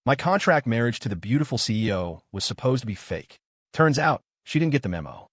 My contract marriage to the beautiful CEO was supposed to be fake. Turns out, she didn't get the memo.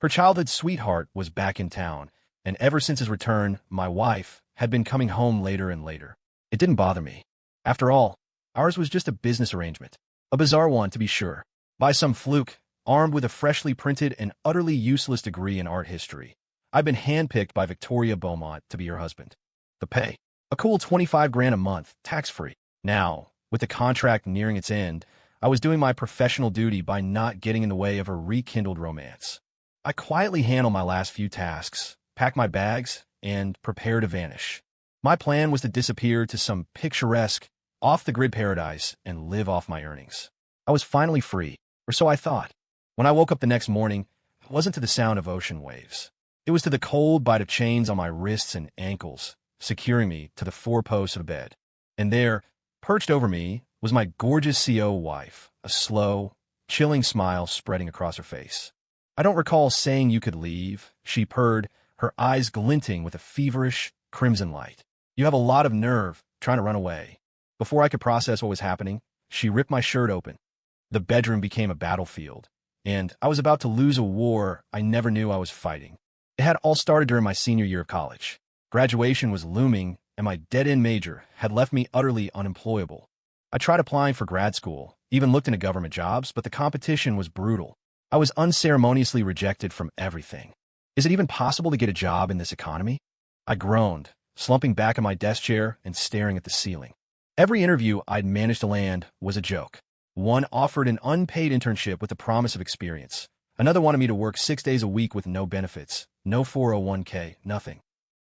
Her childhood sweetheart was back in town, and ever since his return, my wife had been coming home later and later. It didn't bother me. After all, ours was just a business arrangement. A bizarre one, to be sure. By some fluke, armed with a freshly printed and utterly useless degree in art history, I've been handpicked by Victoria Beaumont to be her husband. The pay? A cool 25 grand a month, tax-free. Now, with the contract nearing its end, I was doing my professional duty by not getting in the way of a rekindled romance. I quietly handled my last few tasks, packed my bags, and prepared to vanish. My plan was to disappear to some picturesque, off-the-grid paradise and live off my earnings. I was finally free, or so I thought. When I woke up the next morning, it wasn't to the sound of ocean waves. It was to the cold bite of chains on my wrists and ankles, securing me to the four posts of the bed. And there, perched over me, was my gorgeous CO wife, a slow, chilling smile spreading across her face. I don't recall saying you could leave, she purred, her eyes glinting with a feverish, crimson light. You have a lot of nerve trying to run away. Before I could process what was happening, she ripped my shirt open. The bedroom became a battlefield, and I was about to lose a war I never knew I was fighting. It had all started during my senior year of college. Graduation was looming, and my dead-end major had left me utterly unemployable. I tried applying for grad school, even looked into government jobs, but the competition was brutal. I was unceremoniously rejected from everything. Is it even possible to get a job in this economy? I groaned, slumping back in my desk chair and staring at the ceiling. Every interview I'd managed to land was a joke. One offered an unpaid internship with the promise of experience. Another wanted me to work 6 days a week with no benefits, no 401k, nothing.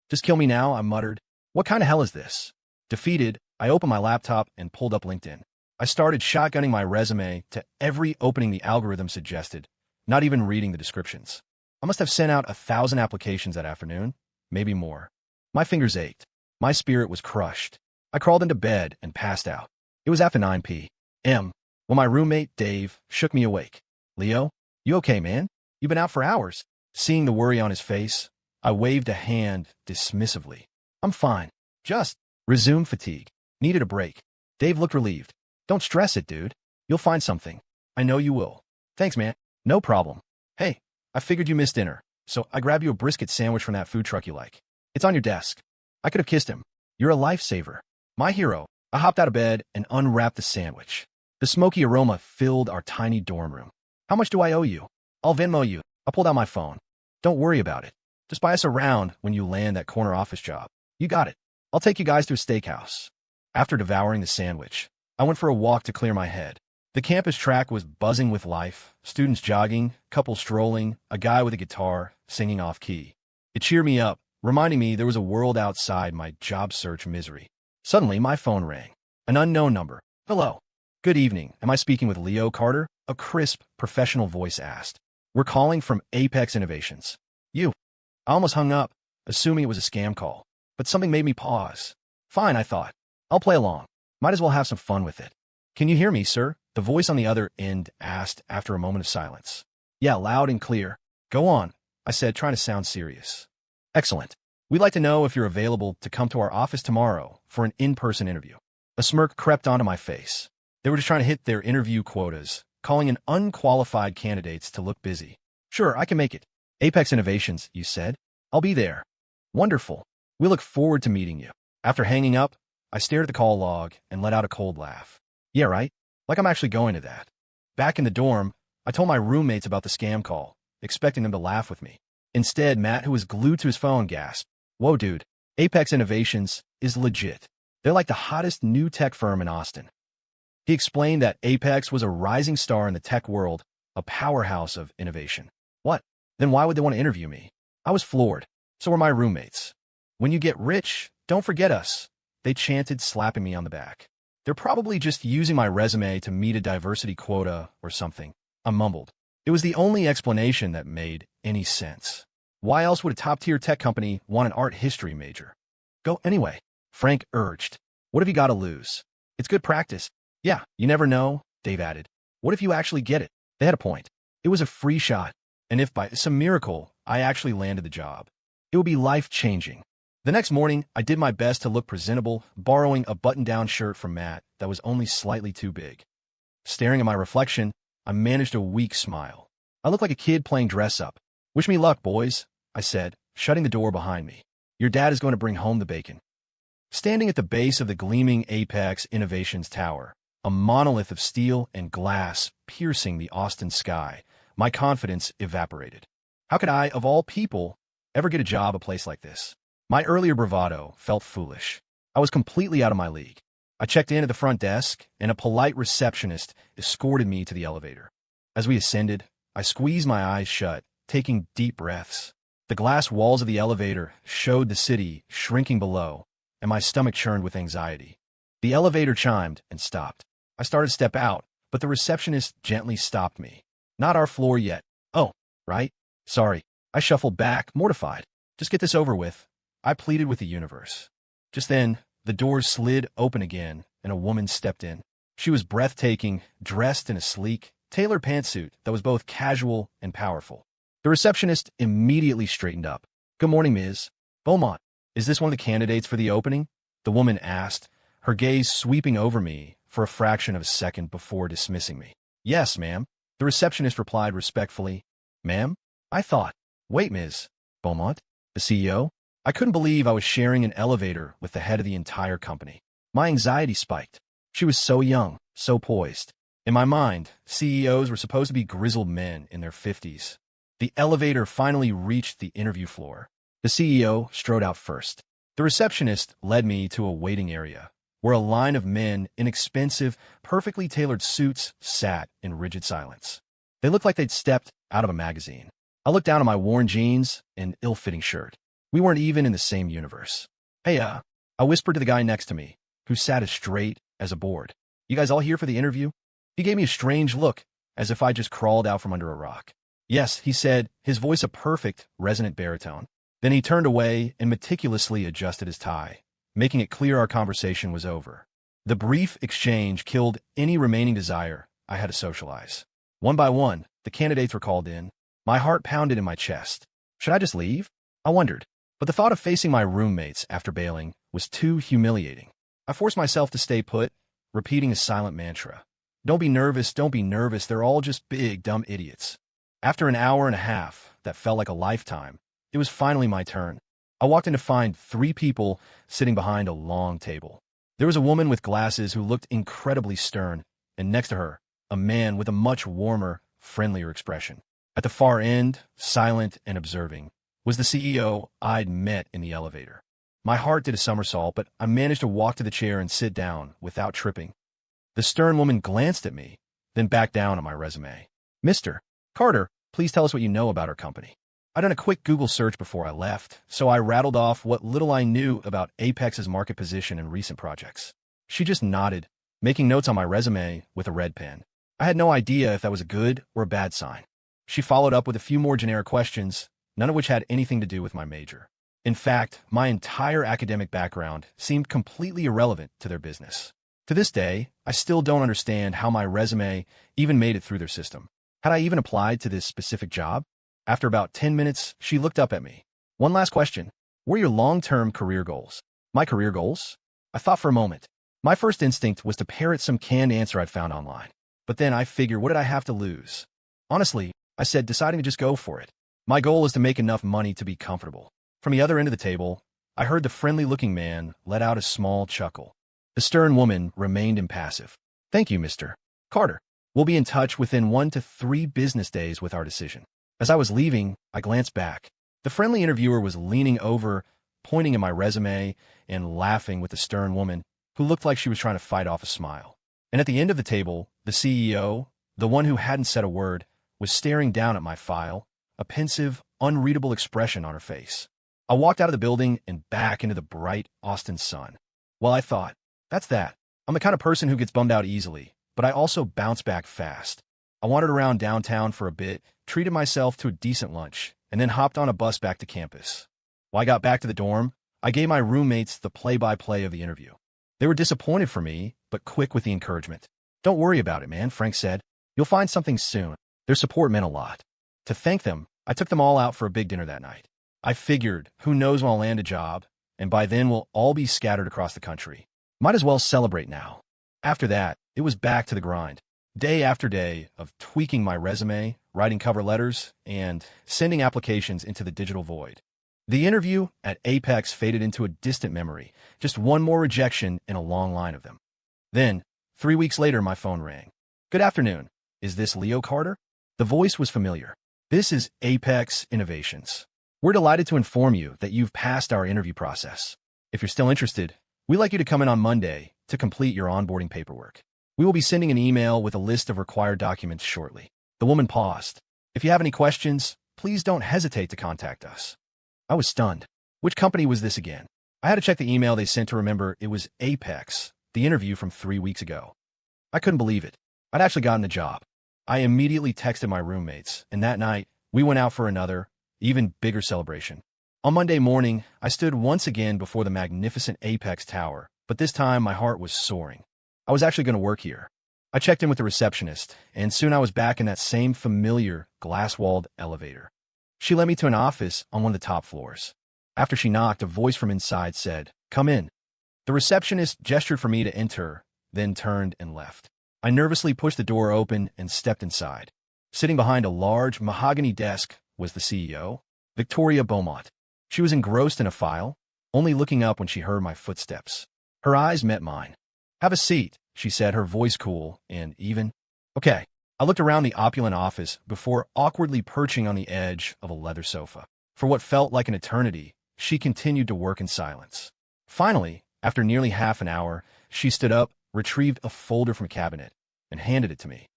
Just kill me now, I muttered. What kind of hell is this? Defeated, I opened my laptop and pulled up LinkedIn. I started shotgunning my resume to every opening the algorithm suggested, not even reading the descriptions. I must have sent out 1,000 applications that afternoon, maybe more. My fingers ached. My spirit was crushed. I crawled into bed and passed out. It was after 9 p.m. when my roommate, Dave, shook me awake. Leo, you okay, man? You've been out for hours. Seeing the worry on his face, I waved a hand dismissively. I'm fine. Just resume fatigue. Needed a break. Dave looked relieved. Don't stress it, dude. You'll find something. I know you will. Thanks, man. No problem. Hey, I figured you missed dinner, so I grabbed you a brisket sandwich from that food truck you like. It's on your desk. I could have kissed him. You're a lifesaver. My hero. I hopped out of bed and unwrapped the sandwich. The smoky aroma filled our tiny dorm room. How much do I owe you? I'll Venmo you. I pulled out my phone. Don't worry about it. Just buy us around when you land that corner office job. You got it. I'll take you guys to a steakhouse. After devouring the sandwich, I went for a walk to clear my head. The campus track was buzzing with life, students jogging, couples strolling, a guy with a guitar singing off-key. It cheered me up, reminding me there was a world outside my job search misery. Suddenly, my phone rang. An unknown number. Hello. Good evening. Am I speaking with Leo Carter? A crisp, professional voice asked. We're calling from Apex Innovations. You. I almost hung up, assuming it was a scam call. But something made me pause. Fine, I thought. I'll play along. Might as well have some fun with it. Can you hear me, sir? The voice on the other end asked after a moment of silence. Yeah, loud and clear. Go on, I said, trying to sound serious. Excellent. We'd like to know if you're available to come to our office tomorrow for an in-person interview. A smirk crept onto my face. They were just trying to hit their interview quotas, calling in unqualified candidates to look busy. Sure, I can make it. Apex Innovations, you said? I'll be there. Wonderful. We look forward to meeting you. After hanging up, I stared at the call log and let out a cold laugh. Yeah, right? Like I'm actually going to that. Back in the dorm, I told my roommates about the scam call, expecting them to laugh with me. Instead, Matt, who was glued to his phone, gasped. Whoa, dude. Apex Innovations is legit. They're like the hottest new tech firm in Austin. He explained that Apex was a rising star in the tech world, a powerhouse of innovation. What? Then why would they want to interview me? I was floored. So were my roommates. When you get rich, don't forget us, they chanted, slapping me on the back. They're probably just using my resume to meet a diversity quota or something. I mumbled. It was the only explanation that made any sense. Why else would a top-tier tech company want an art history major? Go anyway, Frank urged. What have you got to lose? It's good practice. Yeah, you never know, Dave added. What if you actually get it? They had a point. It was a free shot, and if by some miracle I actually landed the job, it would be life-changing. The next morning, I did my best to look presentable, borrowing a button-down shirt from Matt that was only slightly too big. Staring at my reflection, I managed a weak smile. I looked like a kid playing dress-up. "Wish me luck, boys," I said, shutting the door behind me. "Your dad is going to bring home the bacon." Standing at the base of the gleaming Apex Innovations Tower, a monolith of steel and glass piercing the Austin sky, my confidence evaporated. How could I, of all people, ever get a job at a place like this? My earlier bravado felt foolish. I was completely out of my league. I checked in at the front desk, and a polite receptionist escorted me to the elevator. As we ascended, I squeezed my eyes shut, taking deep breaths. The glass walls of the elevator showed the city shrinking below, and my stomach churned with anxiety. The elevator chimed and stopped. I started to step out, but the receptionist gently stopped me. "Not our floor yet." "Oh, right. Sorry." I shuffled back, mortified. "Just get this over with," I pleaded with the universe. Just then, the doors slid open again, and a woman stepped in. She was breathtaking, dressed in a sleek, tailored pantsuit that was both casual and powerful. The receptionist immediately straightened up. "Good morning, Ms. Beaumont. Is this one of the candidates for the opening?" the woman asked, her gaze sweeping over me for a fraction of a second before dismissing me. "Yes, ma'am," the receptionist replied respectfully. "Ma'am?" I thought. "Wait, Ms. Beaumont? The CEO?" I couldn't believe I was sharing an elevator with the head of the entire company. My anxiety spiked. She was so young, so poised. In my mind, CEOs were supposed to be grizzled men in their 50s. The elevator finally reached the interview floor. The CEO strode out first. The receptionist led me to a waiting area, where a line of men in expensive, perfectly tailored suits sat in rigid silence. They looked like they'd stepped out of a magazine. I looked down at my worn jeans and ill-fitting shirt. We weren't even in the same universe. "Hey, I whispered to the guy next to me, who sat as straight as a board. "You guys all here for the interview?" He gave me a strange look, as if I just crawled out from under a rock. "Yes," he said, his voice a perfect, resonant baritone. Then he turned away and meticulously adjusted his tie, making it clear our conversation was over. The brief exchange killed any remaining desire I had to socialize. One by one, the candidates were called in. My heart pounded in my chest. Should I just leave? I wondered. But the thought of facing my roommates after bailing was too humiliating. I forced myself to stay put, repeating a silent mantra. Don't be nervous, they're all just big, dumb idiots." After an hour and a half that felt like a lifetime, it was finally my turn. I walked in to find 3 people sitting behind a long table. There was a woman with glasses who looked incredibly stern, and next to her, a man with a much warmer, friendlier expression. At the far end, silent and observing, was the CEO I'd met in the elevator. My heart did a somersault, but I managed to walk to the chair and sit down without tripping. The stern woman glanced at me, then back down at my resume. "Mr. Carter, please tell us what you know about our company." I'd done a quick Google search before I left, so I rattled off what little I knew about Apex's market position and recent projects. She just nodded, making notes on my resume with a red pen. I had no idea if that was a good or a bad sign. She followed up with a few more generic questions, none of which had anything to do with my major. In fact, my entire academic background seemed completely irrelevant to their business. To this day, I still don't understand how my resume even made it through their system. Had I even applied to this specific job? After about 10 minutes, she looked up at me. "One last question. What are your long-term career goals?" My career goals? I thought for a moment. My first instinct was to parrot some canned answer I'd found online. But then I figured, what did I have to lose? Honestly, I said, deciding to just go for it. My goal is to make enough money to be comfortable. From the other end of the table, I heard the friendly-looking man let out a small chuckle. The stern woman remained impassive. "Thank you, Mr. Carter. We'll be in touch within 1 to 3 business days with our decision." As I was leaving, I glanced back. The friendly interviewer was leaning over, pointing at my resume and laughing with the stern woman, who looked like she was trying to fight off a smile. And at the end of the table, the CEO, the one who hadn't said a word, was staring down at my file, a pensive, unreadable expression on her face. I walked out of the building and back into the bright Austin sun. Well, I thought, that's that. I'm the kind of person who gets bummed out easily, but I also bounce back fast. I wandered around downtown for a bit, treated myself to a decent lunch, and then hopped on a bus back to campus. When I got back to the dorm, I gave my roommates the play-by-play of the interview. They were disappointed for me, but quick with the encouragement. "Don't worry about it, man," Frank said. "You'll find something soon." Their support meant a lot. To thank them, I took them all out for a big dinner that night. I figured, who knows when I'll land a job, and by then we'll all be scattered across the country. Might as well celebrate now. After that, it was back to the grind. Day after day of tweaking my resume, writing cover letters, and sending applications into the digital void. The interview at Apex faded into a distant memory, just one more rejection in a long line of them. Then, 3 weeks later, my phone rang. "Good afternoon. Is this Leo Carter?" The voice was familiar. "This is Apex Innovations. We're delighted to inform you that you've passed our interview process. If you're still interested, we'd like you to come in on Monday to complete your onboarding paperwork. We will be sending an email with a list of required documents shortly." The woman paused. "If you have any questions, please don't hesitate to contact us." I was stunned. Which company was this again? I had to check the email they sent to remember it was Apex, the interview from 3 weeks ago. I couldn't believe it. I'd actually gotten the job. I immediately texted my roommates, and that night, we went out for another, even bigger celebration. On Monday morning, I stood once again before the magnificent Apex Tower, but this time my heart was soaring. I was actually going to work here. I checked in with the receptionist, and soon I was back in that same familiar, glass-walled elevator. She led me to an office on one of the top floors. After she knocked, a voice from inside said, "Come in." The receptionist gestured for me to enter, then turned and left. I nervously pushed the door open and stepped inside. Sitting behind a large mahogany desk was the CEO, Victoria Beaumont. She was engrossed in a file, only looking up when she heard my footsteps. Her eyes met mine. "Have a seat," she said, her voice cool and even. "Okay." I looked around the opulent office before awkwardly perching on the edge of a leather sofa. For what felt like an eternity, she continued to work in silence. Finally, after nearly half an hour, she stood up, retrieved a folder from a cabinet, and handed it to me.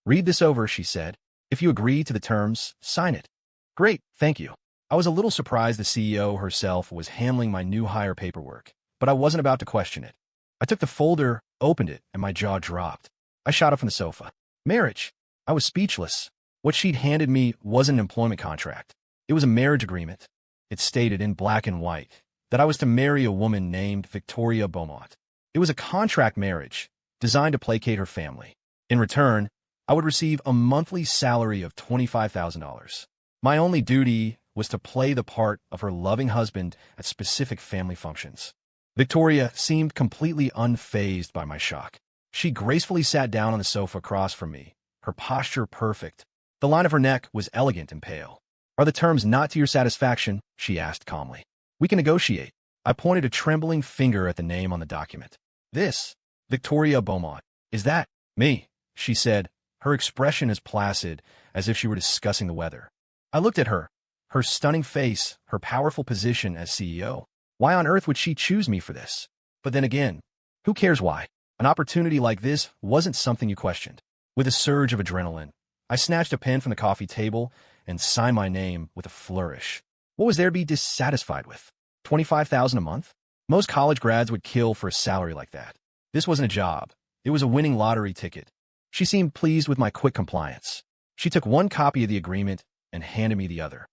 "Read this over," she said. "If you agree to the terms, sign it." "Great, thank you." I was a little surprised the CEO herself was handling my new hire paperwork, but I wasn't about to question it. I took the folder, opened it, and my jaw dropped. I shot up from the sofa. Marriage. I was speechless. What she'd handed me wasn't an employment contract. It was a marriage agreement. It stated in black and white that I was to marry a woman named Victoria Beaumont. It was a contract marriage designed to placate her family. In return, I would receive a monthly salary of $25,000. My only duty was to play the part of her loving husband at specific family functions. Victoria seemed completely unfazed by my shock. She gracefully sat down on the sofa across from me, her posture perfect. The line of her neck was elegant and pale. "Are the terms not to your satisfaction?" she asked calmly. "We can negotiate." I pointed a trembling finger at the name on the document. "This, Victoria Beaumont. Is that me?" she said, her expression as placid as if she were discussing the weather. I looked at her, her stunning face, her powerful position as CEO. Why on earth would she choose me for this? But then again, who cares why? An opportunity like this wasn't something you questioned. With a surge of adrenaline, I snatched a pen from the coffee table and signed my name with a flourish. What was there to be dissatisfied with? $25,000 a month? Most college grads would kill for a salary like that. This wasn't a job. It was a winning lottery ticket. She seemed pleased with my quick compliance. She took one copy of the agreement and handed me the other.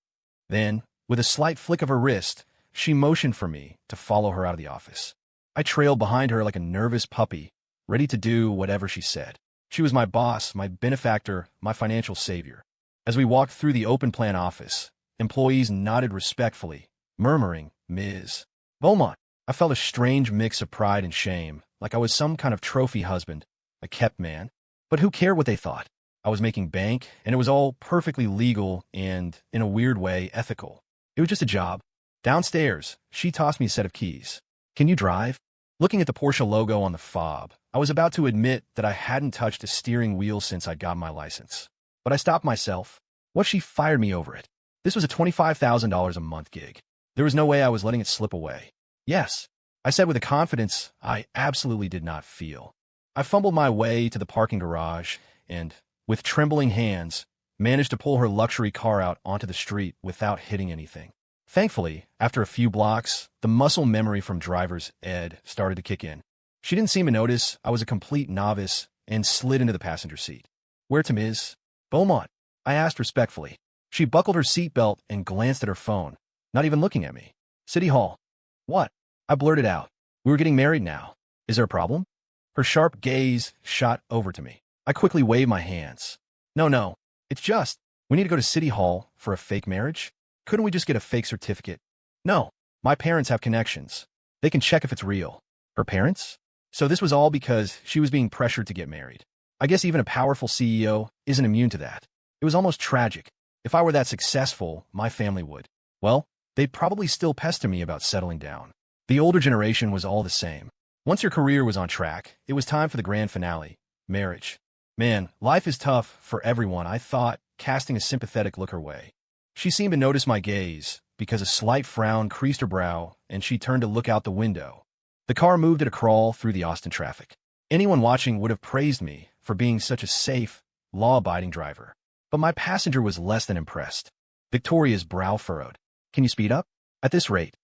Then, with a slight flick of her wrist, she motioned for me to follow her out of the office. I trailed behind her like a nervous puppy, ready to do whatever she said. She was my boss, my benefactor, my financial savior. As we walked through the open-plan office, employees nodded respectfully, murmuring, "Ms. Beaumont." I felt a strange mix of pride and shame, like I was some kind of trophy husband, a kept man. But who cared what they thought? I was making bank, and it was all perfectly legal and, in a weird way, ethical. It was just a job. Downstairs, she tossed me a set of keys. "Can you drive?" Looking at the Porsche logo on the fob, I was about to admit that I hadn't touched a steering wheel since I got my license. But I stopped myself. What if she fired me over it? This was a $25,000 a month gig. There was no way I was letting it slip away. "Yes," I said with a confidence I absolutely did not feel. I fumbled my way to the parking garage and, with trembling hands, managed to pull her luxury car out onto the street without hitting anything. Thankfully, after a few blocks, the muscle memory from driver's ed started to kick in. She didn't seem to notice I was a complete novice and slid into the passenger seat. "Where to Ms. Beaumont?" I asked respectfully. She buckled her seatbelt and glanced at her phone, not even looking at me. "City Hall." "What?" I blurted out. "We were getting married now. Is there a problem?" Her sharp gaze shot over to me. I quickly waved my hands. No, it's just, we need to go to City Hall for a fake marriage. Couldn't we just get a fake certificate?" "No." My parents have connections. They can check if it's real. Her parents? So this was all because she was being pressured to get married. I guess even a powerful CEO isn't immune to that. It was almost tragic. If I were that successful, my family would. Well, they'd probably still pester me about settling down. The older generation was all the same. Once your career was on track, it was time for the grand finale, marriage. Man, life is tough for everyone, I thought, casting a sympathetic look her way. She seemed to notice my gaze, because a slight frown creased her brow, and she turned to look out the window. The car moved at a crawl through the Austin traffic. Anyone watching would have praised me for being such a safe, law-abiding driver. But my passenger was less than impressed. Victoria's brow furrowed. Can you speed up? At this rate.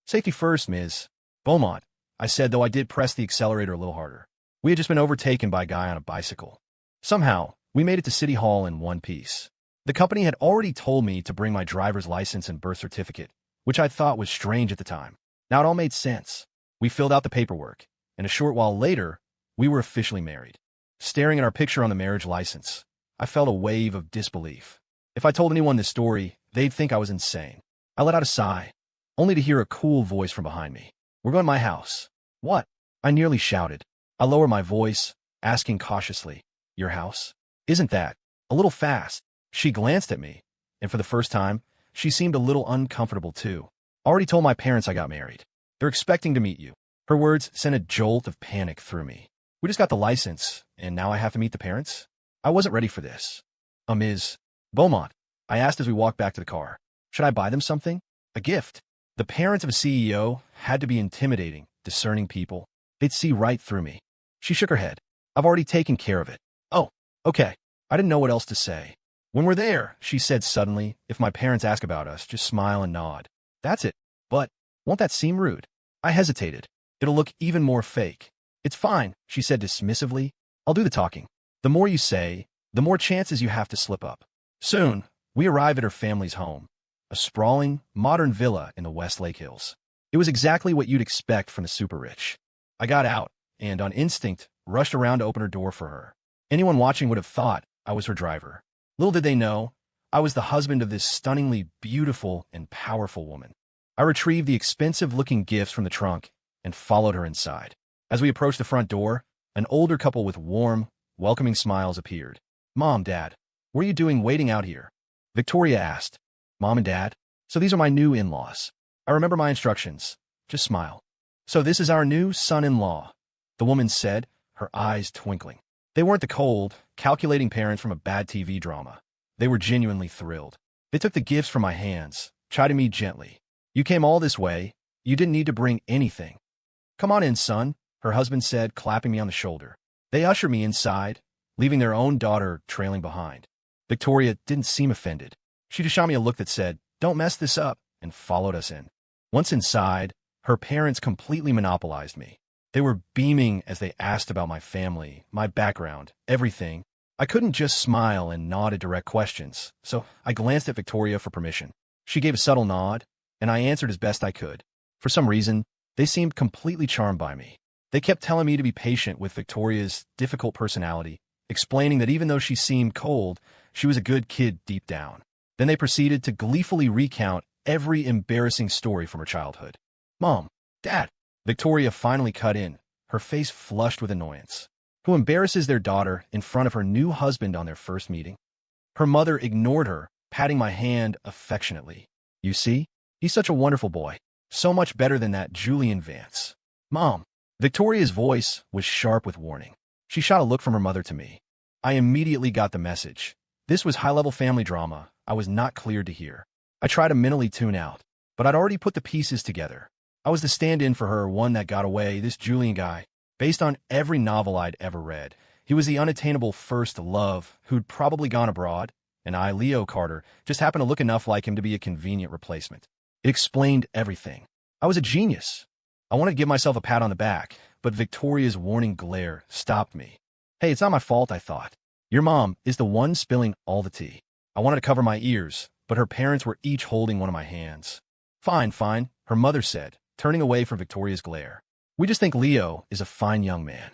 Safety first, Ms. Beaumont, I said, though I did press the accelerator a little harder. We had just been overtaken by a guy on a bicycle. Somehow, we made it to City Hall in one piece. The company had already told me to bring my driver's license and birth certificate, which I thought was strange at the time. Now it all made sense. We filled out the paperwork, and a short while later, we were officially married. Staring at our picture on the marriage license, I felt a wave of disbelief. If I told anyone this story, they'd think I was insane. I let out a sigh, only to hear a cool voice from behind me. We're going to my house. What? I nearly shouted. I lowered my voice, asking cautiously, your house? Isn't that a little fast? She glanced at me, and for the first time, she seemed a little uncomfortable too. Already told my parents I got married. They're expecting to meet you. Her words sent a jolt of panic through me. We just got the license, and now I have to meet the parents? I wasn't ready for this. Ms. Beaumont, I asked as we walked back to the car. Should I buy them something? A gift? The parents of a CEO had to be intimidating, discerning people. They'd see right through me. She shook her head. I've already taken care of it. Oh, okay. I didn't know what else to say. When we're there, she said suddenly, if my parents ask about us, just smile and nod. That's it. But won't that seem rude? I hesitated. It'll look even more fake. It's fine, she said dismissively. I'll do the talking. The more you say, the more chances you have to slip up. Soon, we arrived at her family's home, a sprawling, modern villa in the West Lake Hills. It was exactly what you'd expect from the super rich. I got out, and on instinct, rushed around to open her door for her. Anyone watching would have thought I was her driver. Little did they know, I was the husband of this stunningly beautiful and powerful woman. I retrieved the expensive-looking gifts from the trunk and followed her inside. As we approached the front door, an older couple with warm, welcoming smiles appeared. Mom, Dad, what are you doing waiting out here? Victoria asked. Mom and Dad? So these are my new in-laws. I remember my instructions. Just smile. So this is our new son-in-law, the woman said, her eyes twinkling. They weren't the cold, calculating parents from a bad TV drama. They were genuinely thrilled. They took the gifts from my hands, chiding me gently. You came all this way. You didn't need to bring anything. Come on in, son, her husband said, clapping me on the shoulder. They ushered me inside, leaving their own daughter trailing behind. Victoria didn't seem offended. She just shot me a look that said, don't mess this up, and followed us in. Once inside, her parents completely monopolized me. They were beaming as they asked about my family, my background, everything. I couldn't just smile and nod at direct questions, so I glanced at Victoria for permission. She gave a subtle nod, and I answered as best I could. For some reason, they seemed completely charmed by me. They kept telling me to be patient with Victoria's difficult personality, explaining that even though she seemed cold, she was a good kid deep down. Then they proceeded to gleefully recount every embarrassing story from her childhood. Mom, Dad, Victoria finally cut in, her face flushed with annoyance. Who embarrasses their daughter in front of her new husband on their first meeting? Her mother ignored her, patting my hand affectionately. You see? He's such a wonderful boy. So much better than that Julian Vance. Mom. Victoria's voice was sharp with warning. She shot a look from her mother to me. I immediately got the message. This was high-level family drama I was not cleared to hear. I tried to mentally tune out, but I'd already put the pieces together. I was the stand-in for her, one that got away, this Julian guy. Based on every novel I'd ever read, he was the unattainable first love who'd probably gone abroad, and I, Leo Carter, just happened to look enough like him to be a convenient replacement. It explained everything. I was a genius. I wanted to give myself a pat on the back, but Victoria's warning glare stopped me. Hey, it's not my fault, I thought. Your mom is the one spilling all the tea. I wanted to cover my ears, but her parents were each holding one of my hands. Fine, fine, her mother said, turning away from Victoria's glare. We just think Leo is a fine young man.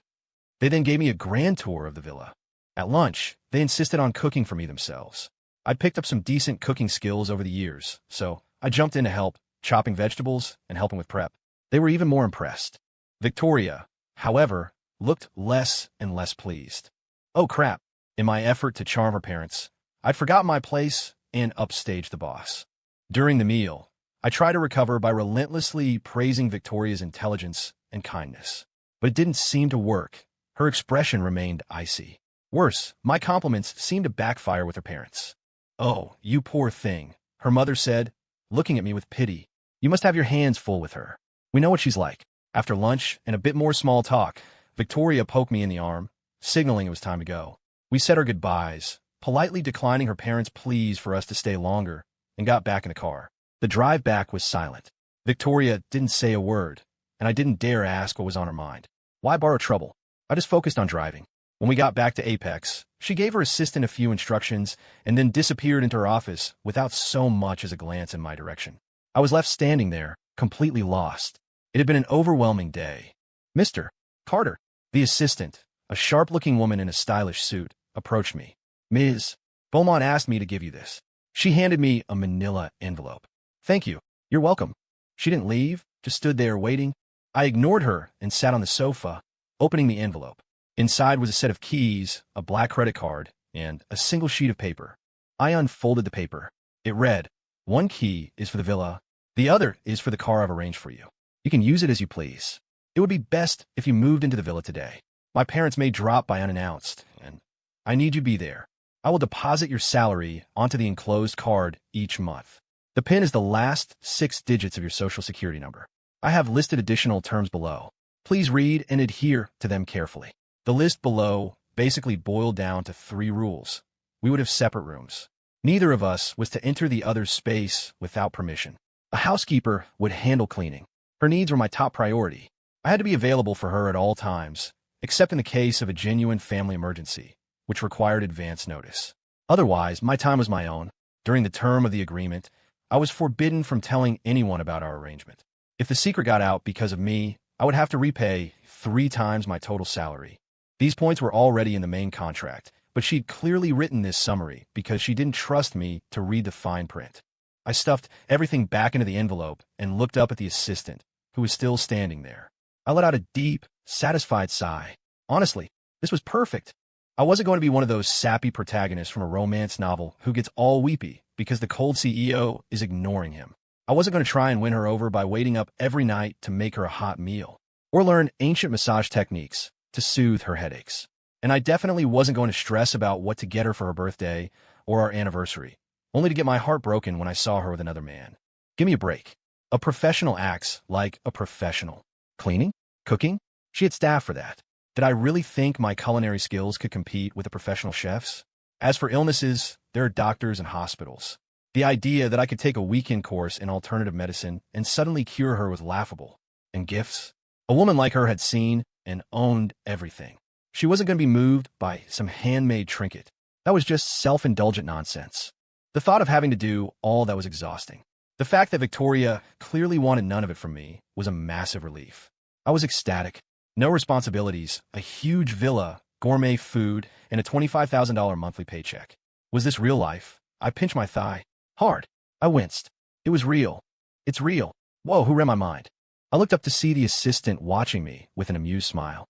They then gave me a grand tour of the villa. At lunch, they insisted on cooking for me themselves. I'd picked up some decent cooking skills over the years, so I jumped in to help, chopping vegetables and helping with prep. They were even more impressed. Victoria, however, looked less and less pleased. Oh crap. In my effort to charm her parents, I'd forgotten my place and upstaged the boss. During the meal, I tried to recover by relentlessly praising Victoria's intelligence and kindness. But it didn't seem to work. Her expression remained icy. Worse, my compliments seemed to backfire with her parents. "Oh, you poor thing," her mother said, looking at me with pity. "You must have your hands full with her. We know what she's like." After lunch and a bit more small talk, Victoria poked me in the arm, signaling it was time to go. We said our goodbyes, politely declining her parents' pleas for us to stay longer, and got back in the car. The drive back was silent. Victoria didn't say a word, and I didn't dare ask what was on her mind. Why borrow trouble? I just focused on driving. When we got back to Apex, she gave her assistant a few instructions and then disappeared into her office without so much as a glance in my direction. I was left standing there, completely lost. It had been an overwhelming day. "Mr. Carter," the assistant, a sharp-looking woman in a stylish suit, approached me. "Ms. Beaumont asked me to give you this." She handed me a manila envelope. "Thank you. You're welcome." She didn't leave, just stood there waiting. I ignored her and sat on the sofa, opening the envelope. Inside was a set of keys, a black credit card, and a single sheet of paper. I unfolded the paper. It read, "One key is for the villa. The other is for the car I've arranged for you. You can use it as you please. It would be best if you moved into the villa today. My parents may drop by unannounced, and I need you to be there. I will deposit your salary onto the enclosed card each month. The PIN is the last 6 digits of your social security number. I have listed additional terms below. Please read and adhere to them carefully." The list below basically boiled down to 3 rules. We would have separate rooms. Neither of us was to enter the other's space without permission. A housekeeper would handle cleaning. Her needs were my top priority. I had to be available for her at all times, except in the case of a genuine family emergency, which required advance notice. Otherwise, my time was my own. During the term of the agreement, I was forbidden from telling anyone about our arrangement. If the secret got out because of me, I would have to repay 3 times my total salary. These points were already in the main contract, but she'd clearly written this summary because she didn't trust me to read the fine print. I stuffed everything back into the envelope and looked up at the assistant, who was still standing there. I let out a deep, satisfied sigh. Honestly, this was perfect. I wasn't going to be one of those sappy protagonists from a romance novel who gets all weepy because the cold CEO is ignoring him. I wasn't going to try and win her over by waiting up every night to make her a hot meal, or learn ancient massage techniques to soothe her headaches. And I definitely wasn't going to stress about what to get her for her birthday or our anniversary, only to get my heart broken when I saw her with another man. Give me a break. A professional acts like a professional. Cleaning? Cooking? She had staff for that. Did I really think my culinary skills could compete with the professional chefs? As for illnesses, there are doctors and hospitals. The idea that I could take a weekend course in alternative medicine and suddenly cure her was laughable. And gifts? A woman like her had seen and owned everything. She wasn't going to be moved by some handmade trinket. That was just self-indulgent nonsense. The thought of having to do all that was exhausting. The fact that Victoria clearly wanted none of it from me was a massive relief. I was ecstatic. No responsibilities, a huge villa, gourmet food, and a $25,000 monthly paycheck. Was this real life? I pinched my thigh. Hard. I winced. It was real. It's real. Whoa, who read my mind? I looked up to see the assistant watching me with an amused smile.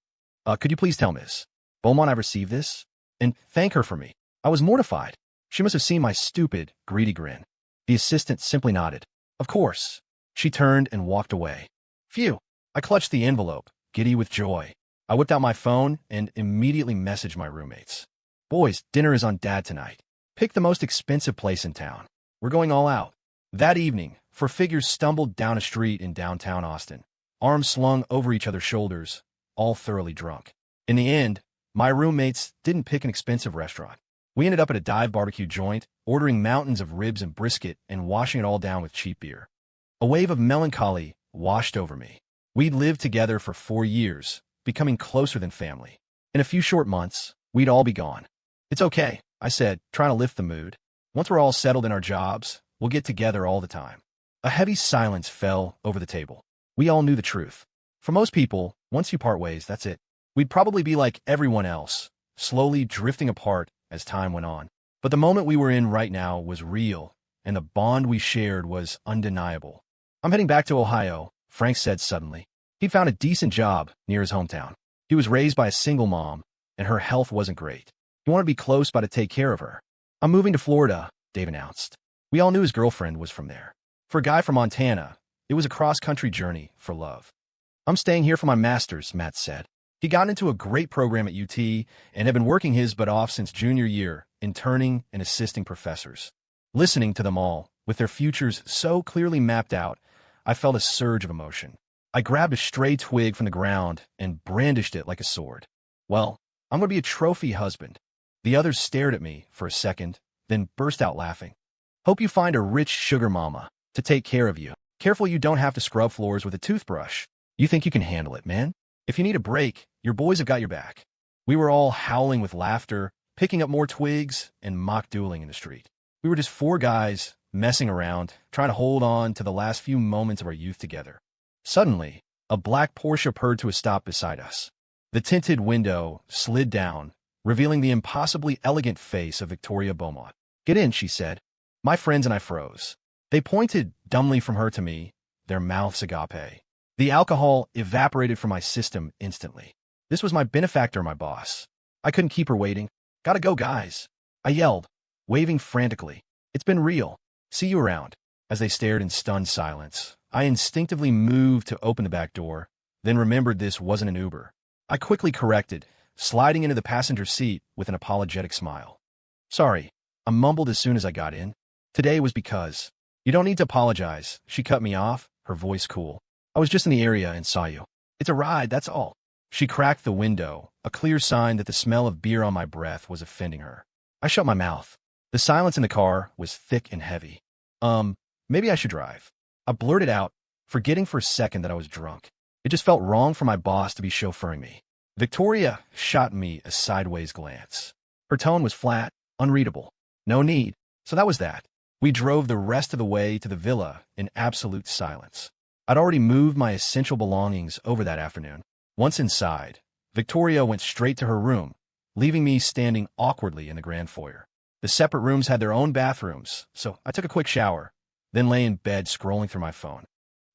Could you please tell Miss Beaumont I've received this? And thank her for me. I was mortified. She must have seen my stupid, greedy grin. The assistant simply nodded. Of course. She turned and walked away. Phew. I clutched the envelope, giddy with joy. I whipped out my phone and immediately messaged my roommates. Boys, dinner is on Dad tonight. Pick the most expensive place in town. We're going all out. That evening, 4 figures stumbled down a street in downtown Austin, arms slung over each other's shoulders, all thoroughly drunk. In the end, my roommates didn't pick an expensive restaurant. We ended up at a dive barbecue joint, ordering mountains of ribs and brisket and washing it all down with cheap beer. A wave of melancholy washed over me. We'd lived together for 4 years, becoming closer than family. In a few short months, we'd all be gone. It's okay, I said, trying to lift the mood. Once we're all settled in our jobs, we'll get together all the time. A heavy silence fell over the table. We all knew the truth. For most people, once you part ways, that's it. We'd probably be like everyone else, slowly drifting apart as time went on. But the moment we were in right now was real, and the bond we shared was undeniable. I'm heading back to Ohio, Frank said suddenly. He'd found a decent job near his hometown. He was raised by a single mom, and her health wasn't great. He wanted to be close by to take care of her. I'm moving to Florida, Dave announced. We all knew his girlfriend was from there. For a guy from Montana, it was a cross-country journey for love. I'm staying here for my master's, Matt said. He got into a great program at UT and had been working his butt off since junior year, interning and assisting professors. Listening to them all, with their futures so clearly mapped out, I felt a surge of emotion. I grabbed a stray twig from the ground and brandished it like a sword. Well, I'm going to be a trophy husband. The others stared at me for a second, then burst out laughing. Hope you find a rich sugar mama to take care of you. Careful you don't have to scrub floors with a toothbrush. You think you can handle it, man? If you need a break, your boys have got your back. We were all howling with laughter, picking up more twigs, and mock dueling in the street. We were just four guys messing around, trying to hold on to the last few moments of our youth together. Suddenly, a black Porsche purred to a stop beside us. The tinted window slid down, revealing the impossibly elegant face of Victoria Beaumont. Get in, she said. My friends and I froze. They pointed dumbly from her to me, their mouths agape. The alcohol evaporated from my system instantly. This was my benefactor, my boss. I couldn't keep her waiting. Gotta go, guys. I yelled, waving frantically. It's been real. See you around. As they stared in stunned silence, I instinctively moved to open the back door, then remembered this wasn't an Uber. I quickly corrected, sliding into the passenger seat with an apologetic smile. Sorry, I mumbled as soon as I got in. Today was because. You don't need to apologize, she cut me off, her voice cool. I was just in the area and saw you. It's a ride, that's all. She cracked the window, a clear sign that the smell of beer on my breath was offending her. I shut my mouth. The silence in the car was thick and heavy. Maybe I should drive. I blurted out, forgetting for a second that I was drunk. It just felt wrong for my boss to be chauffeuring me. Victoria shot me a sideways glance. Her tone was flat, unreadable. No need. So that was that. We drove the rest of the way to the villa in absolute silence. I'd already moved my essential belongings over that afternoon. Once inside, Victoria went straight to her room, leaving me standing awkwardly in the grand foyer. The separate rooms had their own bathrooms, so I took a quick shower, then lay in bed scrolling through my phone.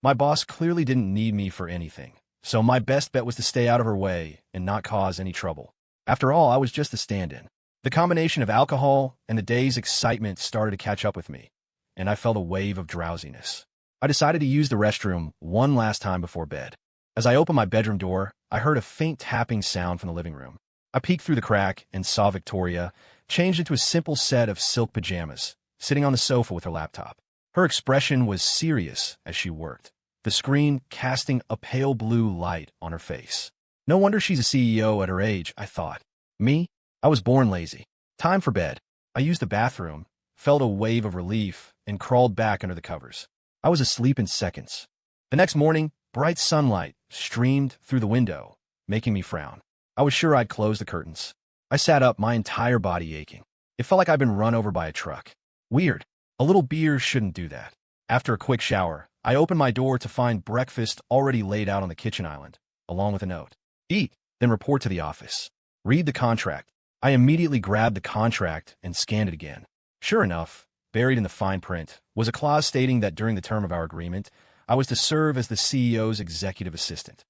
My boss clearly didn't need me for anything, so my best bet was to stay out of her way and not cause any trouble. After all, I was just a stand-in. The combination of alcohol and the day's excitement started to catch up with me, and I felt a wave of drowsiness. I decided to use the restroom one last time before bed. As I opened my bedroom door, I heard a faint tapping sound from the living room. I peeked through the crack and saw Victoria, changed into a simple set of silk pajamas, sitting on the sofa with her laptop. Her expression was serious as she worked, the screen casting a pale blue light on her face. No wonder she's a CEO at her age, I thought. Me? I was born lazy. Time for bed. I used the bathroom, felt a wave of relief, and crawled back under the covers. I was asleep in seconds. The next morning, bright sunlight streamed through the window, making me frown. I was sure I'd closed the curtains. I sat up, my entire body aching. It felt like I'd been run over by a truck. Weird. A little beer shouldn't do that. After a quick shower, I opened my door to find breakfast already laid out on the kitchen island, along with a note. Eat, then report to the office. Read the contract. I immediately grabbed the contract and scanned it again. Sure enough, buried in the fine print, was a clause stating that during the term of our agreement, I was to serve as the CEO's executive assistant.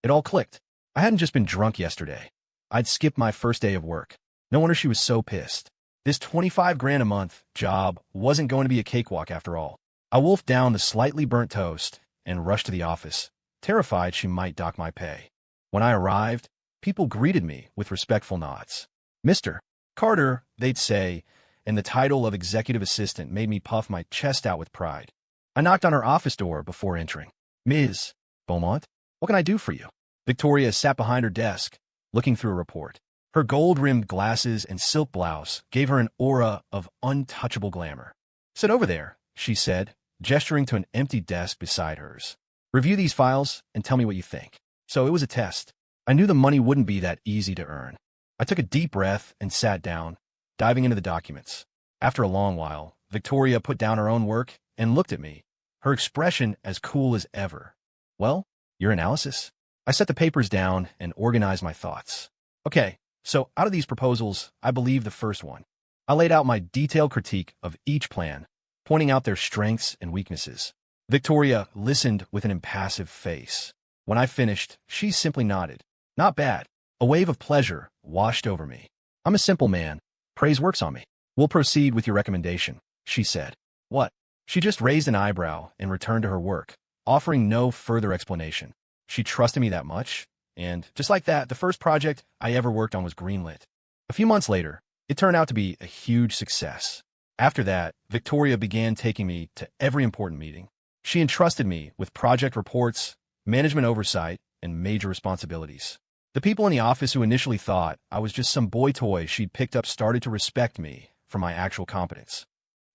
It all clicked. I hadn't just been drunk yesterday. I'd skipped my first day of work. No wonder she was so pissed. This 25 grand a month job wasn't going to be a cakewalk after all. I wolfed down the slightly burnt toast and rushed to the office, terrified she might dock my pay. When I arrived, people greeted me with respectful nods. Mr. Carter, they'd say, and the title of executive assistant made me puff my chest out with pride. I knocked on her office door before entering. Ms. Beaumont, what can I do for you? Victoria sat behind her desk, looking through a report. Her gold-rimmed glasses and silk blouse gave her an aura of untouchable glamour. Sit over there, she said, gesturing to an empty desk beside hers. Review these files and tell me what you think. So it was a test. I knew the money wouldn't be that easy to earn. I took a deep breath and sat down, diving into the documents. After a long while, Victoria put down her own work and looked at me, her expression as cool as ever. Well, your analysis? I set the papers down and organized my thoughts. Okay, so out of these proposals, I believe the first one. I laid out my detailed critique of each plan, pointing out their strengths and weaknesses. Victoria listened with an impassive face. When I finished, she simply nodded. Not bad. A wave of pleasure washed over me. I'm a simple man. Praise works on me. We'll proceed with your recommendation, she said. What? She just raised an eyebrow and returned to her work, offering no further explanation. She trusted me that much, and just like that, the first project I ever worked on was greenlit. A few months later, it turned out to be a huge success. After that, Victoria began taking me to every important meeting. She entrusted me with project reports, management oversight, and major responsibilities. The people in the office who initially thought I was just some boy toy she'd picked up started to respect me for my actual competence.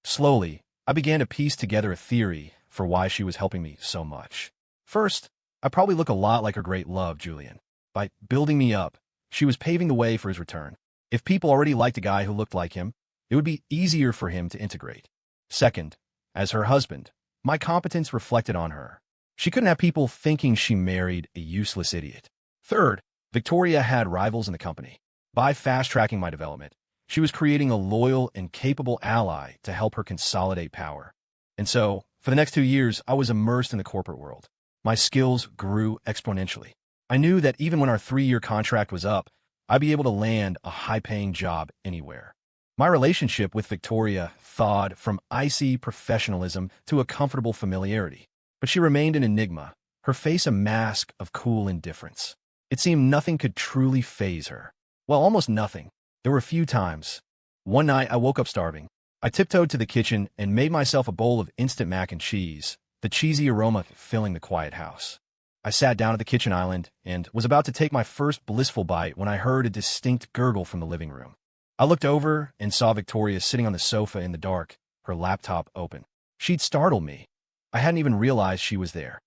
Slowly, I began to piece together a theory for why she was helping me so much. First, I probably look a lot like her great love, Julian. By building me up, she was paving the way for his return. If people already liked a guy who looked like him, it would be easier for him to integrate. Second, as her husband, my competence reflected on her. She couldn't have people thinking she married a useless idiot. Third, Victoria had rivals in the company. By fast-tracking my development, she was creating a loyal and capable ally to help her consolidate power. And so, for the next 2 years, I was immersed in the corporate world. My skills grew exponentially. I knew that even when our 3-year contract was up, I'd be able to land a high-paying job anywhere. My relationship with Victoria thawed from icy professionalism to a comfortable familiarity. But she remained an enigma, her face a mask of cool indifference. It seemed nothing could truly faze her. Well, almost nothing. There were a few times. One night, I woke up starving. I tiptoed to the kitchen and made myself a bowl of instant mac and cheese, the cheesy aroma filling the quiet house. I sat down at the kitchen island and was about to take my first blissful bite when I heard a distinct gurgle from the living room. I looked over and saw Victoria sitting on the sofa in the dark, her laptop open. She'd startled me. I hadn't even realized she was there.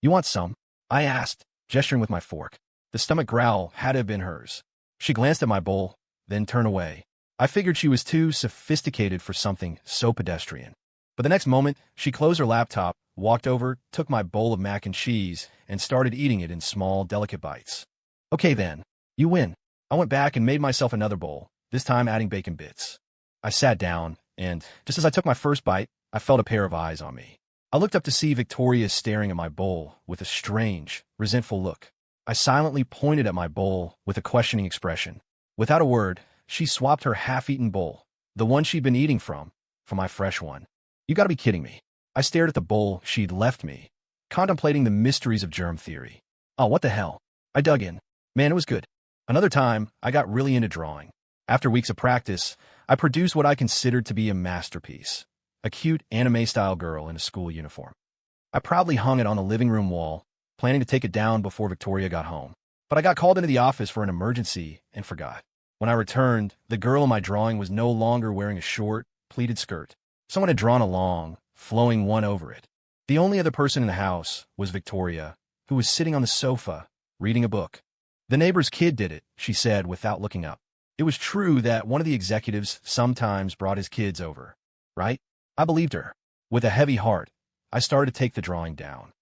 You want some? I asked, gesturing with my fork. The stomach growl had to have been hers. She glanced at my bowl, then turned away. I figured she was too sophisticated for something so pedestrian. But the next moment, she closed her laptop, walked over, took my bowl of mac and cheese, and started eating it in small, delicate bites. Okay then, you win. I went back and made myself another bowl, this time adding bacon bits. I sat down, and just as I took my first bite, I felt a pair of eyes on me. I looked up to see Victoria staring at my bowl with a strange, resentful look. I silently pointed at my bowl with a questioning expression. Without a word, she swapped her half-eaten bowl, the one she'd been eating from, for my fresh one. You gotta be kidding me. I stared at the bowl she'd left me, contemplating the mysteries of germ theory. Oh, what the hell? I dug in. Man, it was good. Another time, I got really into drawing. After weeks of practice, I produced what I considered to be a masterpiece. A cute anime-style girl in a school uniform. I proudly hung it on the living room wall, planning to take it down before Victoria got home. But I got called into the office for an emergency and forgot. When I returned, the girl in my drawing was no longer wearing a short, pleated skirt. Someone had drawn a long, flowing one over it. The only other person in the house was Victoria, who was sitting on the sofa, reading a book. The neighbor's kid did it, she said without looking up. It was true that one of the executives sometimes brought his kids over, right? I believed her. With a heavy heart, I started to take the drawing down.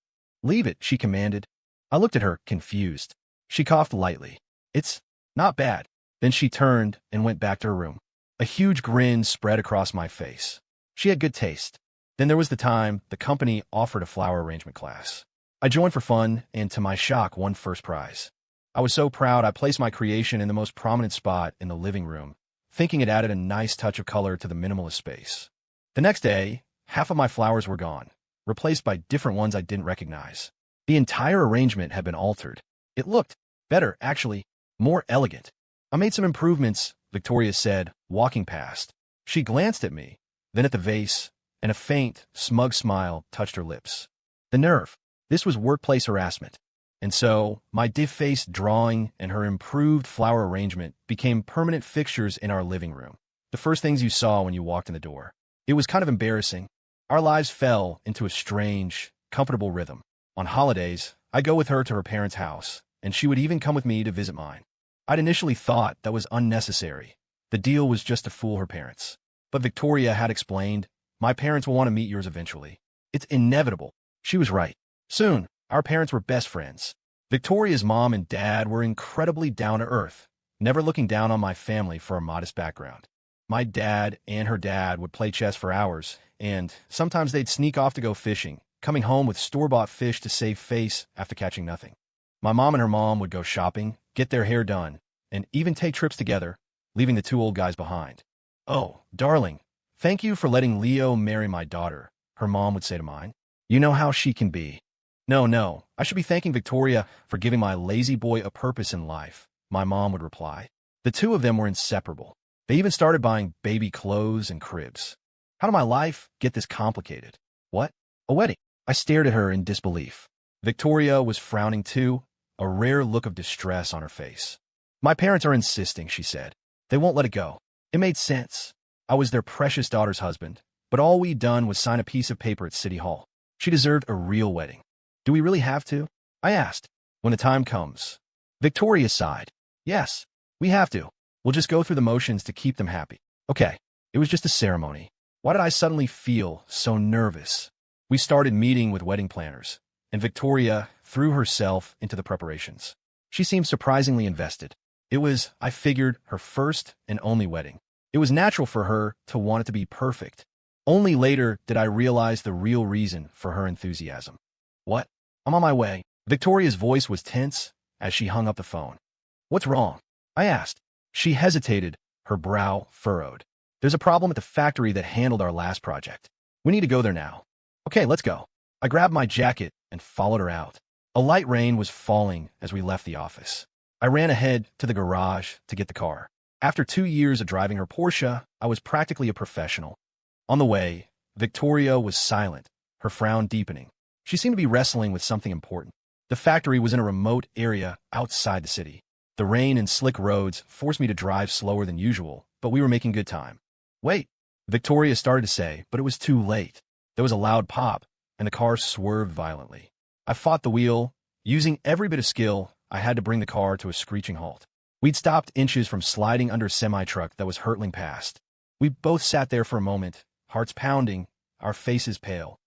Leave it, she commanded. I looked at her, confused. She coughed lightly. It's not bad. Then she turned and went back to her room. A huge grin spread across my face. She had good taste. Then there was the time the company offered a flower arrangement class. I joined for fun and, to my shock, won first prize. I was so proud I placed my creation in the most prominent spot in the living room, thinking it added a nice touch of color to the minimalist space. The next day, half of my flowers were gone, replaced by different ones I didn't recognize. The entire arrangement had been altered. It looked better, actually, more elegant. I made some improvements, Victoria said, walking past. She glanced at me, then at the vase, and a faint, smug smile touched her lips. The nerve. This was workplace harassment. And so, my defaced drawing and her improved flower arrangement became permanent fixtures in our living room. The first things you saw when you walked in the door. It was kind of embarrassing. Our lives fell into a strange, comfortable rhythm. On holidays, I'd go with her to her parents' house, and she would even come with me to visit mine. I'd initially thought that was unnecessary. The deal was just to fool her parents. But Victoria had explained, my parents will want to meet yours eventually. It's inevitable. She was right. Soon, our parents were best friends. Victoria's mom and dad were incredibly down-to-earth, never looking down on my family for a modest background. My dad and her dad would play chess for hours, and sometimes they'd sneak off to go fishing, coming home with store-bought fish to save face after catching nothing. My mom and her mom would go shopping, get their hair done, and even take trips together, leaving the two old guys behind. "Oh, darling, thank you for letting Leo marry my daughter," her mom would say to mine. "You know how she can be." No, I should be thanking Victoria for giving my lazy boy a purpose in life," my mom would reply. The two of them were inseparable. They even started buying baby clothes and cribs. How did my life get this complicated? What? A wedding? I stared at her in disbelief. Victoria was frowning too, a rare look of distress on her face. "My parents are insisting," she said. "They won't let it go." It made sense. I was their precious daughter's husband, but all we'd done was sign a piece of paper at City Hall. She deserved a real wedding. "Do we really have to?" I asked. "When the time comes." Victoria sighed. "Yes, we have to. We'll just go through the motions to keep them happy." Okay, it was just a ceremony. Why did I suddenly feel so nervous? We started meeting with wedding planners, and Victoria threw herself into the preparations. She seemed surprisingly invested. It was, I figured, her first and only wedding. It was natural for her to want it to be perfect. Only later did I realize the real reason for her enthusiasm. "What? I'm on my way." Victoria's voice was tense as she hung up the phone. "What's wrong?" I asked. She hesitated, her brow furrowed. "There's a problem at the factory that handled our last project. We need to go there now." "Okay, let's go." I grabbed my jacket and followed her out. A light rain was falling as we left the office. I ran ahead to the garage to get the car. After 2 years of driving her Porsche, I was practically a professional. On the way, Victoria was silent, her frown deepening. She seemed to be wrestling with something important. The factory was in a remote area outside the city. The rain and slick roads forced me to drive slower than usual, but we were making good time. "Wait," Victoria started to say, but it was too late. There was a loud pop, and the car swerved violently. I fought the wheel. Using every bit of skill, I had to bring the car to a screeching halt. We'd stopped inches from sliding under a semi-truck that was hurtling past. We both sat there for a moment, hearts pounding, our faces pale.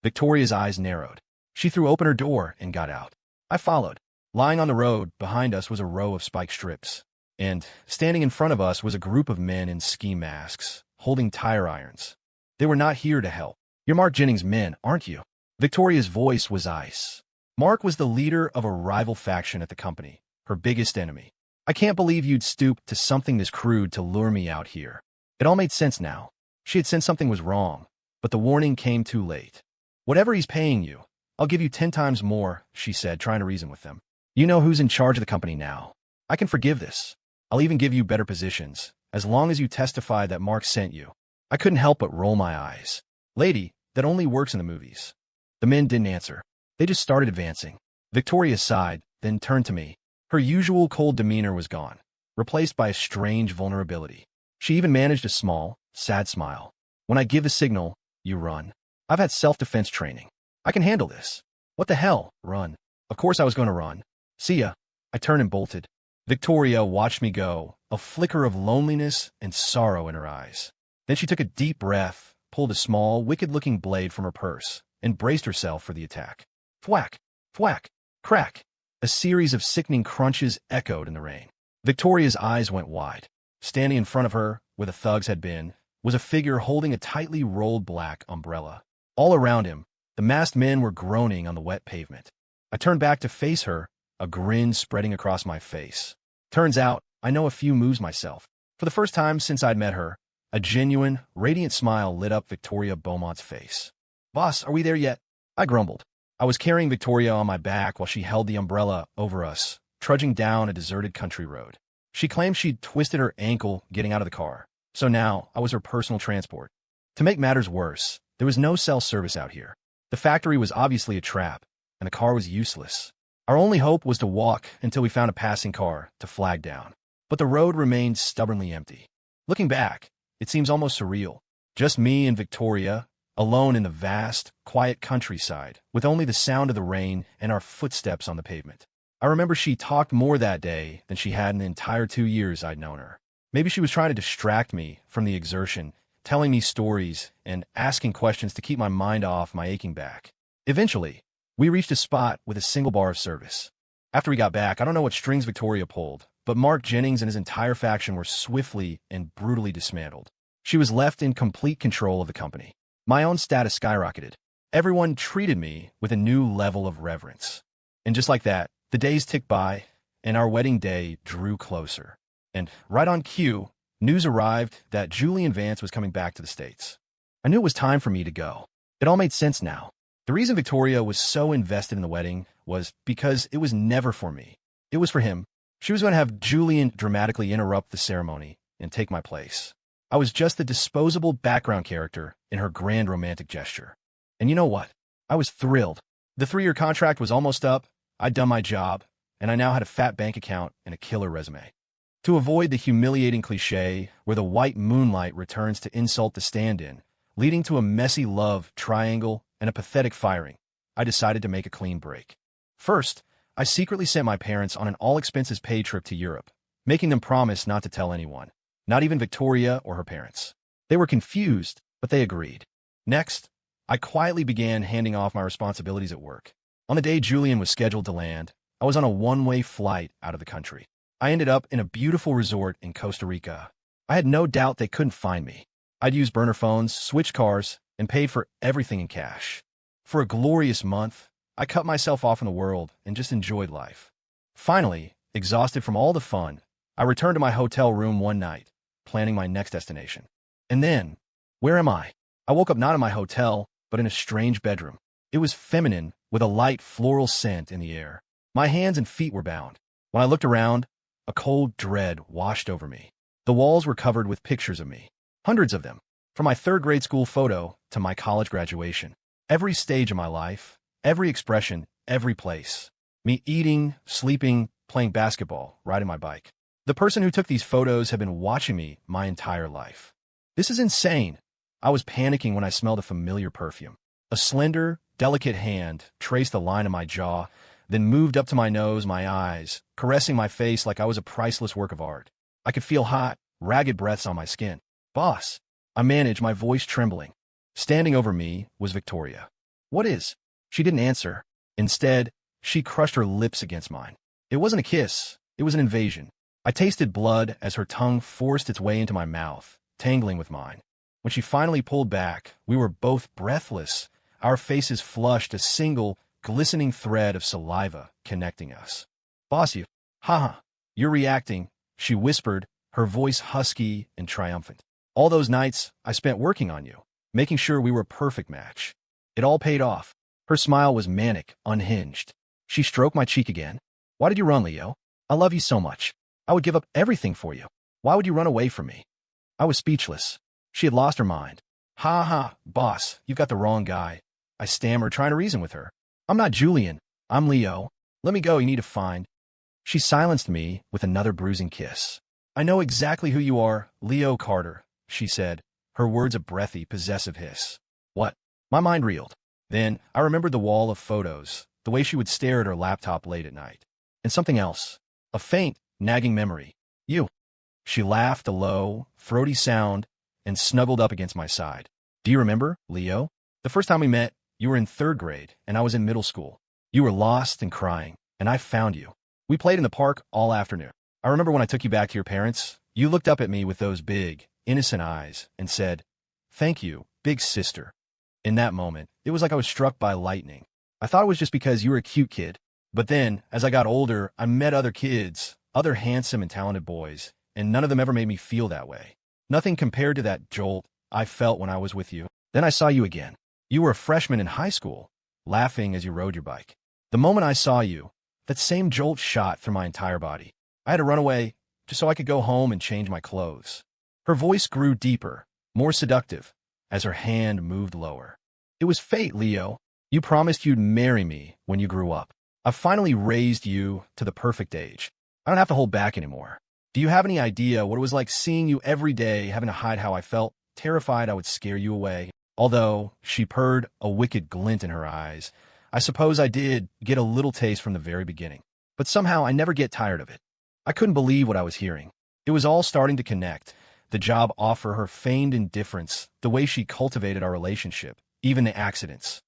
Victoria's eyes narrowed. She threw open her door and got out. I followed. Lying on the road behind us was a row of spike strips, and standing in front of us was a group of men in ski masks, holding tire irons. They were not here to help. "You're Mark Jennings' men, aren't you?" Victoria's voice was ice. Mark was the leader of a rival faction at the company, her biggest enemy. "I can't believe you'd stoop to something this crude to lure me out here." It all made sense now. She had sensed something was wrong, but the warning came too late. "Whatever he's paying you, I'll give you 10 times more," she said, trying to reason with them. "You know who's in charge of the company now. I can forgive this. I'll even give you better positions, as long as you testify that Mark sent you." I couldn't help but roll my eyes. "Lady, that only works in the movies." The men didn't answer. They just started advancing. Victoria sighed, then turned to me. Her usual cold demeanor was gone, replaced by a strange vulnerability. She even managed a small, sad smile. "When I give the signal, you run. I've had self-defense training. I can handle this." "What the hell? Run." Of course I was going to run. "See ya." I turned and bolted. Victoria watched me go, a flicker of loneliness and sorrow in her eyes. Then she took a deep breath, pulled a small, wicked-looking blade from her purse, and braced herself for the attack. Thwack, thwack, crack. A series of sickening crunches echoed in the rain. Victoria's eyes went wide. Standing in front of her, where the thugs had been, was a figure holding a tightly rolled black umbrella. All around him, the masked men were groaning on the wet pavement. I turned back to face her, a grin spreading across my face. Turns out, I know a few moves myself. For the first time since I'd met her, a genuine, radiant smile lit up Victoria Beaumont's face. "Boss, are we there yet?" I grumbled. I was carrying Victoria on my back while she held the umbrella over us, trudging down a deserted country road. She claimed she'd twisted her ankle getting out of the car, so now I was her personal transport. To make matters worse, there was no cell service out here. The factory was obviously a trap, and the car was useless. Our only hope was to walk until we found a passing car to flag down. But the road remained stubbornly empty. Looking back, it seems almost surreal. Just me and Victoria, alone in the vast, quiet countryside, with only the sound of the rain and our footsteps on the pavement. I remember she talked more that day than she had in the entire 2 years I'd known her. Maybe she was trying to distract me from the exertion, telling me stories and asking questions to keep my mind off my aching back. Eventually, we reached a spot with a single bar of service. After we got back, I don't know what strings Victoria pulled, but Mark Jennings and his entire faction were swiftly and brutally dismantled. She was left in complete control of the company. My own status skyrocketed. Everyone treated me with a new level of reverence. And just like that, the days ticked by, and our wedding day drew closer. And right on cue, news arrived that Julian Vance was coming back to the States. I knew it was time for me to go. It all made sense now. The reason Victoria was so invested in the wedding was because it was never for me. It was for him. She was going to have Julian dramatically interrupt the ceremony and take my place. I was just the disposable background character in her grand romantic gesture. And you know what? I was thrilled. The 3-year contract was almost up, I'd done my job, and I now had a fat bank account and a killer resume. To avoid the humiliating cliche where the white moonlight returns to insult the stand-in, leading to a messy love triangle and a pathetic firing, I decided to make a clean break. First, I secretly sent my parents on an all-expenses-paid trip to Europe, making them promise not to tell anyone, not even Victoria or her parents. They were confused, but they agreed. Next, I quietly began handing off my responsibilities at work. On the day Julian was scheduled to land, I was on a one-way flight out of the country. I ended up in a beautiful resort in Costa Rica. I had no doubt they couldn't find me. I'd used burner phones, switched cars, and paid for everything in cash. For a glorious month, I cut myself off from the world and just enjoyed life. Finally, exhausted from all the fun, I returned to my hotel room one night, planning my next destination. And then, where am I? I woke up not in my hotel, but in a strange bedroom. It was feminine, with a light floral scent in the air. My hands and feet were bound. When I looked around, a cold dread washed over me. The walls were covered with pictures of me. Hundreds of them. From my 3rd grade school photo to my college graduation. Every stage of my life, every expression, every place. Me eating, sleeping, playing basketball, riding my bike. The person who took these photos had been watching me my entire life. This is insane. I was panicking when I smelled a familiar perfume. A slender, delicate hand traced the line of my jaw, then moved up to my nose, my eyes, caressing my face like I was a priceless work of art. I could feel hot, ragged breaths on my skin. "Boss," I managed, my voice trembling. Standing over me was Victoria. "What is?" She didn't answer. Instead, she crushed her lips against mine. It wasn't a kiss. It was an invasion. I tasted blood as her tongue forced its way into my mouth, tangling with mine. When she finally pulled back, we were both breathless, our faces flushed, a single, glistening thread of saliva connecting us. "Boss, you. Haha. You're reacting," she whispered, her voice husky and triumphant. "All those nights I spent working on you, making sure we were a perfect match. It all paid off." Her smile was manic, unhinged. She stroked my cheek again. "Why did you run, Leo? I love you so much. I would give up everything for you. Why would you run away from me?" I was speechless. She had lost her mind. "Ha ha, boss, you've got the wrong guy," I stammered, trying to reason with her. "I'm not Julian. I'm Leo. Let me go, you need to find." She silenced me with another bruising kiss. "I know exactly who you are, Leo Carter," she said, her words a breathy, possessive hiss. "What?" My mind reeled. Then I remembered the wall of photos, the way she would stare at her laptop late at night. And something else. A faint, nagging memory. "You." She laughed, a low, throaty sound, and snuggled up against my side. "Do you remember, Leo? The first time we met, you were in 3rd grade, and I was in middle school. You were lost and crying, and I found you. We played in the park all afternoon. I remember when I took you back to your parents, you looked up at me with those big, innocent eyes and said, 'Thank you, big sister.' In that moment, it was like I was struck by lightning. I thought it was just because you were a cute kid. But then, as I got older, I met other kids, other handsome and talented boys, and none of them ever made me feel that way. Nothing compared to that jolt I felt when I was with you. Then I saw you again. You were a freshman in high school, laughing as you rode your bike. The moment I saw you, that same jolt shot through my entire body. I had to run away just so I could go home and change my clothes." Her voice grew deeper, more seductive, as her hand moved lower. "It was fate, Leo. You promised you'd marry me when you grew up. I've finally raised you to the perfect age. I don't have to hold back anymore. Do you have any idea what it was like seeing you every day, having to hide how I felt, terrified I would scare you away?" Although she purred, a wicked glint in her eyes, I suppose I did get a little taste from the very beginning. But somehow I never get tired of it. I couldn't believe what I was hearing. It was all starting to connect. The job offer, her feigned indifference, the way she cultivated our relationship, even the accidents.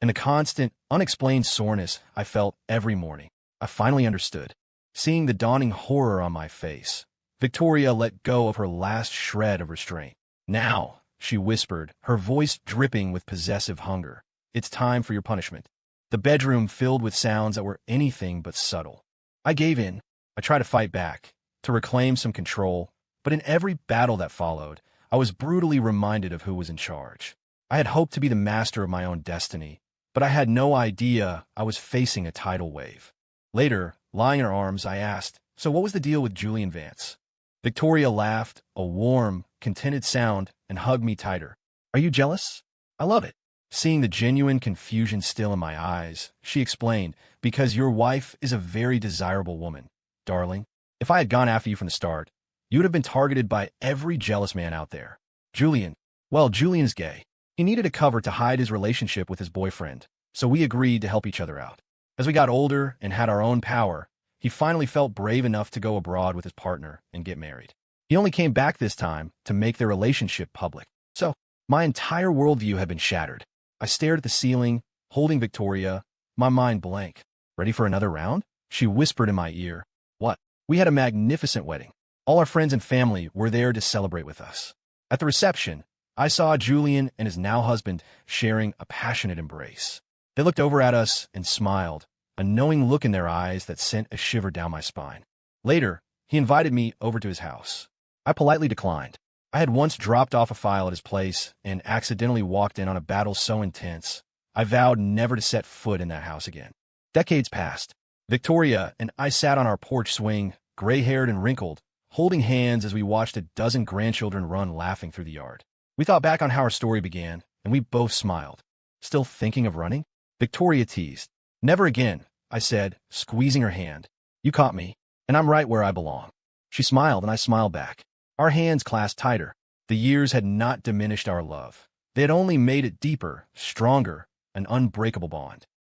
And the constant, unexplained soreness I felt every morning. I finally understood. Seeing the dawning horror on my face, Victoria let go of her last shred of restraint. "Now," she whispered, her voice dripping with possessive hunger, it's time for your punishment. The bedroom filled with sounds that were anything but subtle. I gave in. I tried to fight back, to reclaim some control, but in every battle that followed, I was brutally reminded of who was in charge. I had hoped to be the master of my own destiny, but I had no idea I was facing a tidal wave. Later, lying in her arms, I asked, "So what was the deal with Julian Vance?" Victoria laughed, a warm, contented sound, and hugged me tighter. "Are you jealous?" "I love it." Seeing the genuine confusion still in my eyes, she explained, "Because your wife is a very desirable woman, darling. If I had gone after you from the start, you would have been targeted by every jealous man out there. Julian's gay. He needed a cover to hide his relationship with his boyfriend, so we agreed to help each other out. As we got older and had our own power, he finally felt brave enough to go abroad with his partner and get married. He only came back this time to make their relationship public. So, my entire worldview had been shattered. I stared at the ceiling, holding Victoria, my mind blank. "Ready for another round?" She whispered in my ear. "What?" "We had a magnificent wedding. All our friends and family were there to celebrate with us. At the reception, I saw Julian and his now husband sharing a passionate embrace. They looked over at us and smiled, a knowing look in their eyes that sent a shiver down my spine. Later, he invited me over to his house. I politely declined. I had once dropped off a file at his place and accidentally walked in on a battle so intense, I vowed never to set foot in that house again. Decades passed. Victoria and I sat on our porch swing, gray-haired and wrinkled, holding hands as we watched a dozen grandchildren run laughing through the yard. We thought back on how our story began, and we both smiled. "Still thinking of running?" Victoria teased. "Never again," I said, squeezing her hand. "You caught me, and I'm right where I belong." She smiled, and I smiled back. Our hands clasped tighter. The years had not diminished our love. They had only made it deeper, stronger, an unbreakable bond.